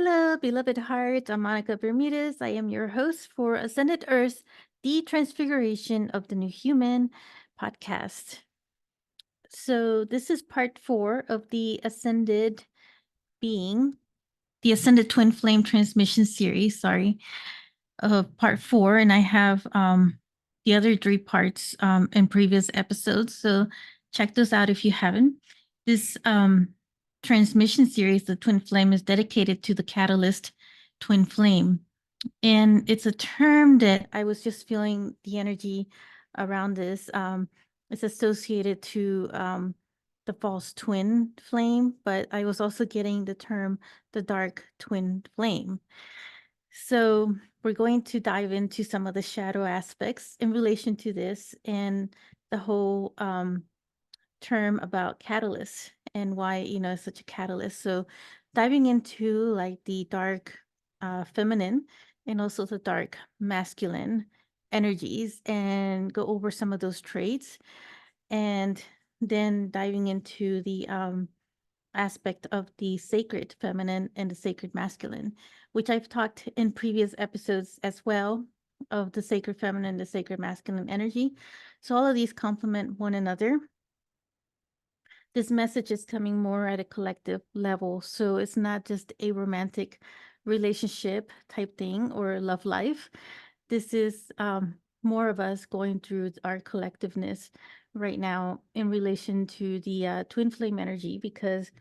Hello, beloved heart. I'm Monica Bermudez. I am your host for Ascended Earth, the Transfiguration of the New Human podcast. So, this is part 4 of the Ascended Being, the Ascended Twin Flame Transmission series, of part 4. And I have the other 3 parts in previous episodes. So, check those out if you haven't. This transmission series, the Twin Flame, is dedicated to the catalyst twin flame. And it's a term that I was just feeling the energy around this. It's associated to the false twin flame, but I was also getting the term the dark twin flame. So we're going to dive into some of the shadow aspects in relation to this and the whole term about catalyst and why it's such a catalyst. So diving into like the dark feminine and also the dark masculine energies and go over some of those traits, and then diving into the aspect of the sacred feminine and the sacred masculine, which I've talked in previous episodes as well, of the sacred feminine, the sacred masculine energy. So all of these complement one another. This message is coming more at a collective level. So it's not just a romantic relationship type thing or love life. This is more of us going through our collectiveness right now in relation to the twin flame energy, because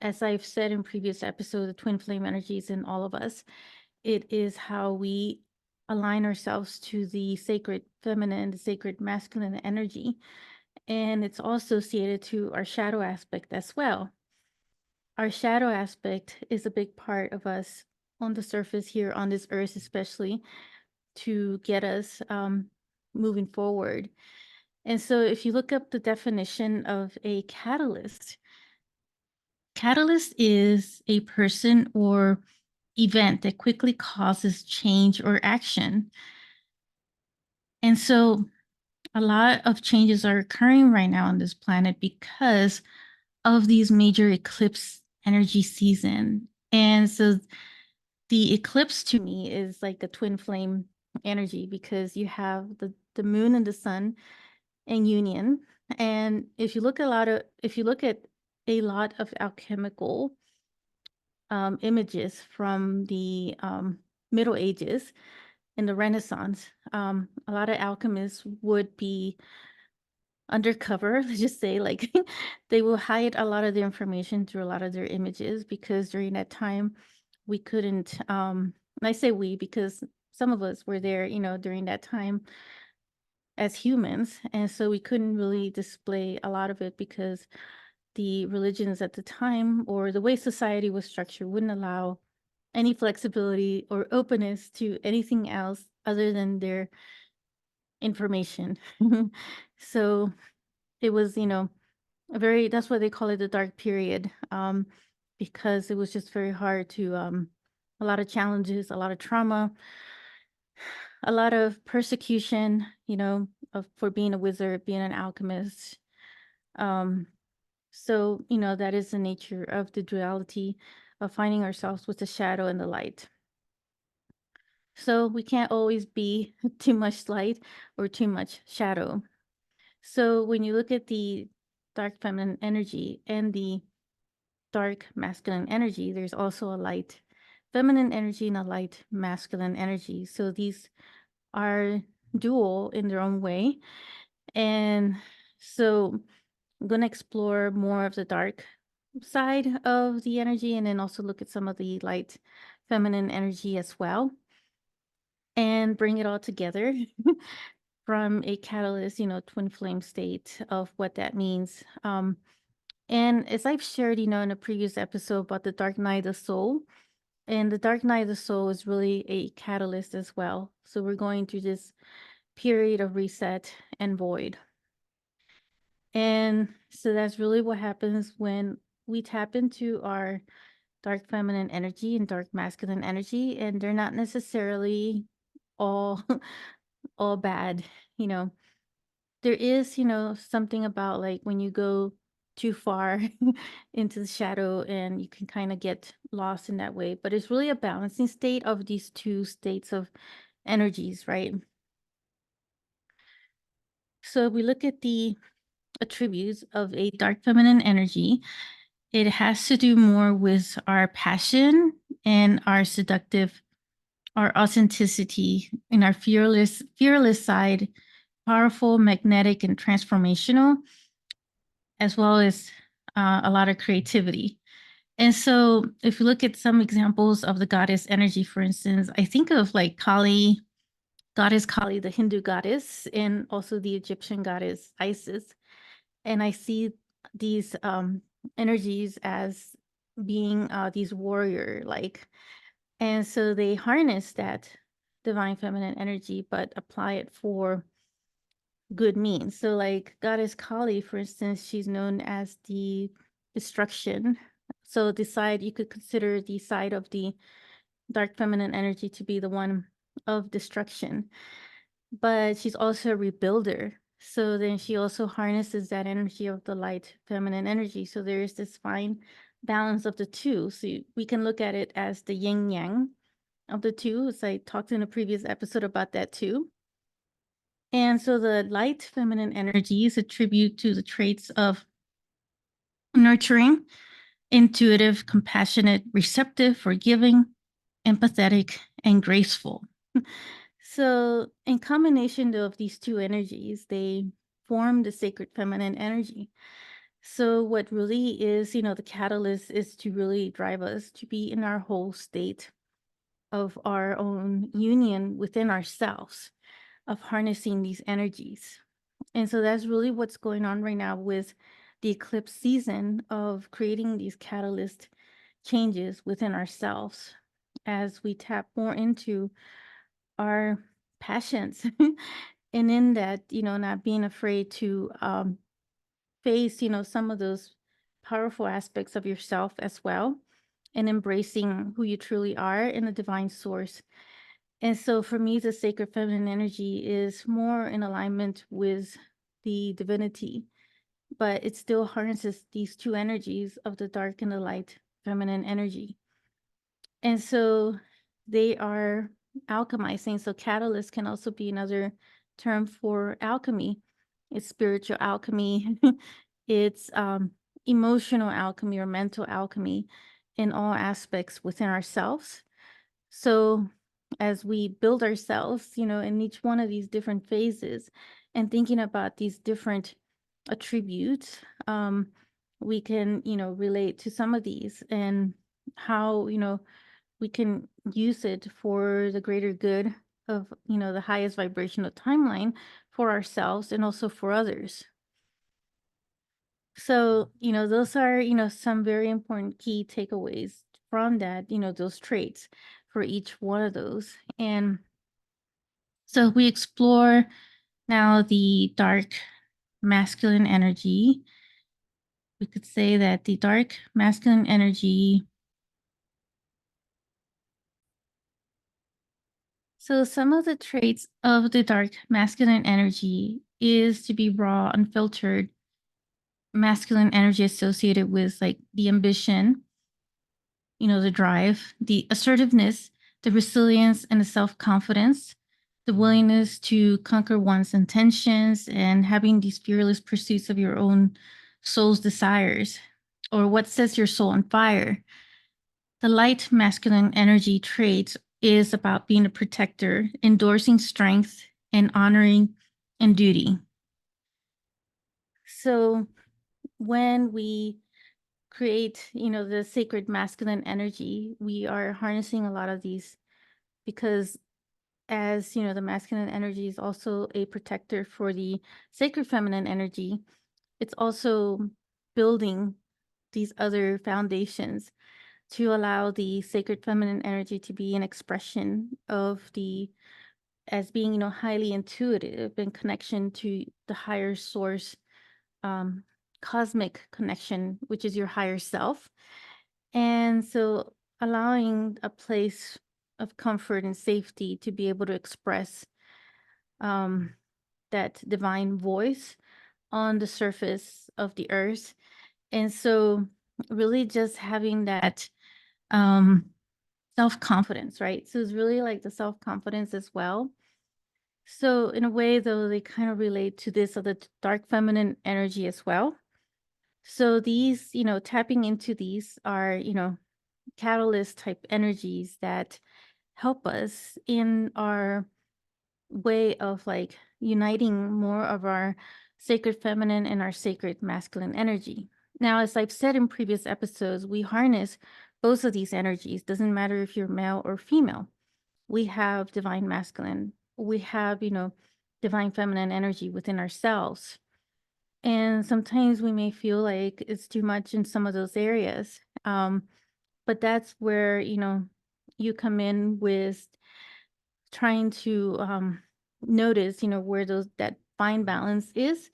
as I've said in previous episodes, the twin flame energy is in all of us. It is how we align ourselves to the sacred feminine, the sacred masculine energy. And it's all associated to our shadow aspect as well. Our shadow aspect is a big part of us on the surface here on this earth, especially to get us moving forward. And so if you look up the definition of a catalyst, catalyst is a person or event that quickly causes change or action. And so a lot of changes are occurring right now on this planet because of these major eclipse energy season. And so the eclipse to me is like a twin flame energy, because you have the moon and the sun in union. And if you look at a lot of alchemical images from the Middle Ages and the Renaissance, a lot of alchemists would be undercover, let's just say, like they will hide a lot of the information through a lot of their images, because during that time we couldn't and I say we because some of us were there, during that time as humans, and so we couldn't really display a lot of it because the religions at the time or the way society was structured wouldn't allow any flexibility or openness to anything else other than their information. So it was, that's why they call it the dark period, because it was just very hard to, a lot of challenges, a lot of trauma, a lot of persecution, for being a wizard, being an alchemist. So, that is the nature of the duality of finding ourselves with the shadow and the light. So we can't always be too much light or too much shadow. So when you look at the dark feminine energy and the dark masculine energy, there's also a light feminine energy and a light masculine energy. So these are dual in their own way. And so I'm going to explore more of the dark side of the energy, and then also look at some of the light feminine energy as well, and bring it all together from a catalyst, twin flame state of what that means. And as I've shared, in a previous episode about the dark night of the soul, and the dark night of the soul is really a catalyst as well. So we're going through this period of reset and void. And so that's really what happens when we tap into our dark feminine energy and dark masculine energy, and they're not necessarily all bad. There is, something about like when you go too far into the shadow, and you can kind of get lost in that way. But it's really a balancing state of these two states of energies, right? So we look at the attributes of a dark feminine energy. It has to do more with our passion and our seductive, our authenticity, and our fearless side, powerful, magnetic, and transformational, as well as a lot of creativity. And so, if you look at some examples of the goddess energy, for instance, I think of like Kali, goddess Kali, the Hindu goddess, and also the Egyptian goddess Isis. And I see these energies as being these warrior like, and so they harness that divine feminine energy, but apply it for good means. So, like goddess Kali, for instance, she's known as the destruction. So, the side you could consider the side of the dark feminine energy to be the one of destruction, but she's also a rebuilder. So then she also harnesses that energy of the light feminine energy. So there is this fine balance of the two. So we can look at it as the yin yang of the two, as I talked in a previous episode about that too. And so the light feminine energy is a tribute to the traits of nurturing, intuitive, compassionate, receptive, forgiving, empathetic, and graceful. So, in combination of these two energies, they form the sacred feminine energy. So, what really is, the catalyst is to really drive us to be in our whole state of our own union within ourselves, of harnessing these energies. And so, that's really what's going on right now with the eclipse season of creating these catalyst changes within ourselves as we tap more into our passions. And in that, not being afraid to face, some of those powerful aspects of yourself as well, and embracing who you truly are in the divine source. And so for me, the sacred feminine energy is more in alignment with the divinity, but it still harnesses these two energies of the dark and the light feminine energy. And so they are alchemizing. So catalyst can also be another term for alchemy. It's spiritual alchemy. It's emotional alchemy or mental alchemy in all aspects within ourselves. So as we build ourselves, in each one of these different phases and thinking about these different attributes, we can, relate to some of these and how, we can use it for the greater good of, the highest vibrational timeline for ourselves and also for others. So, those are, some very important key takeaways from that, those traits for each one of those. And so we explore now the dark masculine energy. We could say that the dark masculine energy. So some of the traits of the dark masculine energy is to be raw, unfiltered masculine energy associated with like the ambition, the drive, the assertiveness, the resilience, and the self-confidence, the willingness to conquer one's intentions and having these fearless pursuits of your own soul's desires or what sets your soul on fire. The light masculine energy traits is about being a protector, endorsing strength, and honoring and duty. So when we create, the sacred masculine energy, we are harnessing a lot of these because as, the masculine energy is also a protector for the sacred feminine energy, it's also building these other foundations to allow the sacred feminine energy to be an expression of the as being highly intuitive in connection to the higher source, cosmic connection, which is your higher self. And so allowing a place of comfort and safety to be able to express that divine voice on the surface of the earth. And so really just having that um self-confidence, right? So it's really like the self-confidence as well. So in a way though, they kind of relate to this of the dark feminine energy as well. So these, tapping into these are, catalyst type energies that help us in our way of like uniting more of our sacred feminine and our sacred masculine energy. Now, as I've said in previous episodes, we harness both of these energies. Doesn't matter if you're male or female. We have divine masculine. We have, divine feminine energy within ourselves. And sometimes we may feel like it's too much in some of those areas. But that's where, you come in with trying to notice, where that fine balance is.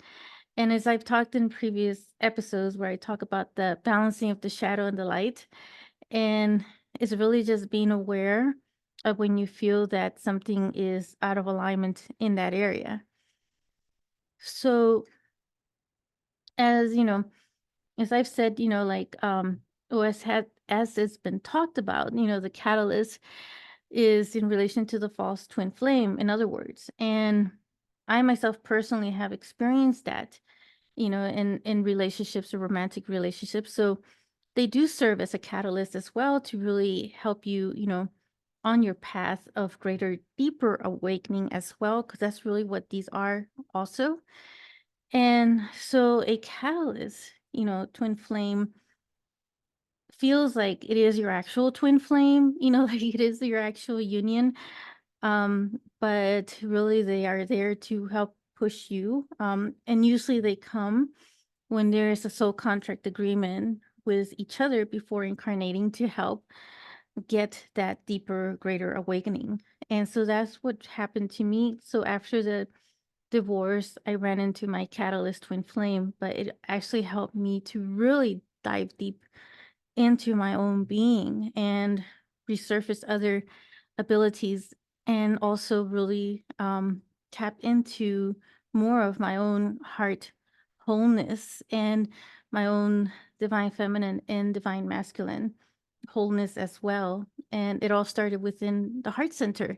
And as I've talked in previous episodes where I talk about the balancing of the shadow and the light, and it's really just being aware of when you feel that something is out of alignment in that area. So as as I've said, or as it's been talked about, the catalyst is in relation to the false twin flame, in other words. And I myself personally have experienced that, in relationships or romantic relationships. So they do serve as a catalyst as well to really help you, on your path of greater, deeper awakening as well, because that's really what these are also. And so a catalyst, twin flame feels like it is your actual twin flame, like it is your actual union. But really they are there to help push you. And usually they come when there is a soul contract agreement with each other before incarnating to help get that deeper, greater awakening. And so that's what happened to me. So after the divorce, I ran into my catalyst twin flame, but it actually helped me to really dive deep into my own being and resurface other abilities, and also really tap into more of my own heart wholeness and my own divine feminine and divine masculine wholeness as well. And it all started within the heart center.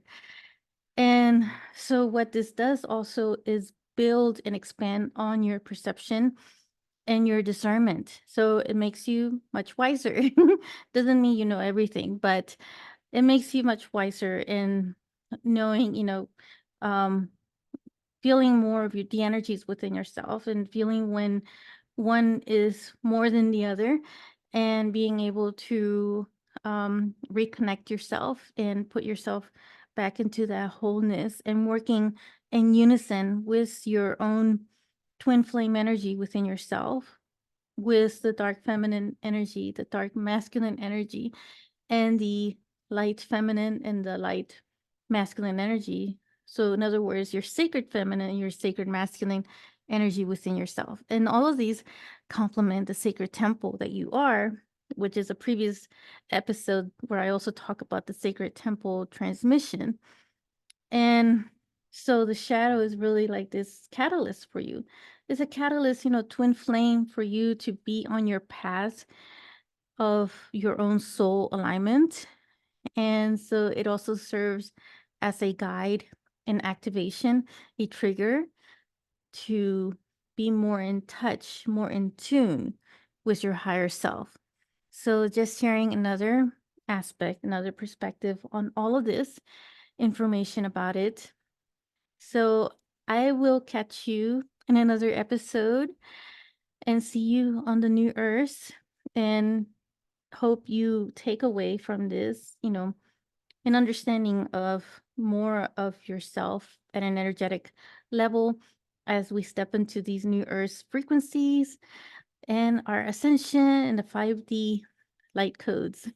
And so what this does also is build and expand on your perception and your discernment. So it makes you much wiser. Doesn't mean you know everything, but it makes you much wiser in knowing, um, feeling more of the energies within yourself and feeling when one is more than the other, and being able to reconnect yourself and put yourself back into that wholeness and working in unison with your own twin flame energy within yourself, with the dark feminine energy, the dark masculine energy, and the light feminine and the light masculine energy. So, in other words, your sacred feminine and your sacred masculine energy within yourself. And all of these complement the sacred temple that you are, which is a previous episode where I also talk about the sacred temple transmission. And so the shadow is really like this catalyst for you. It's a catalyst, twin flame for you to be on your path of your own soul alignment. And so it also serves as a guide, an activation, a trigger to be more in touch, more in tune with your higher self. So just sharing another aspect, another perspective on all of this information about it. So I will catch you in another episode and see you on the new earth, and hope you take away from this, an understanding of more of yourself at an energetic level as we step into these new earth frequencies and our ascension and the 5D light codes.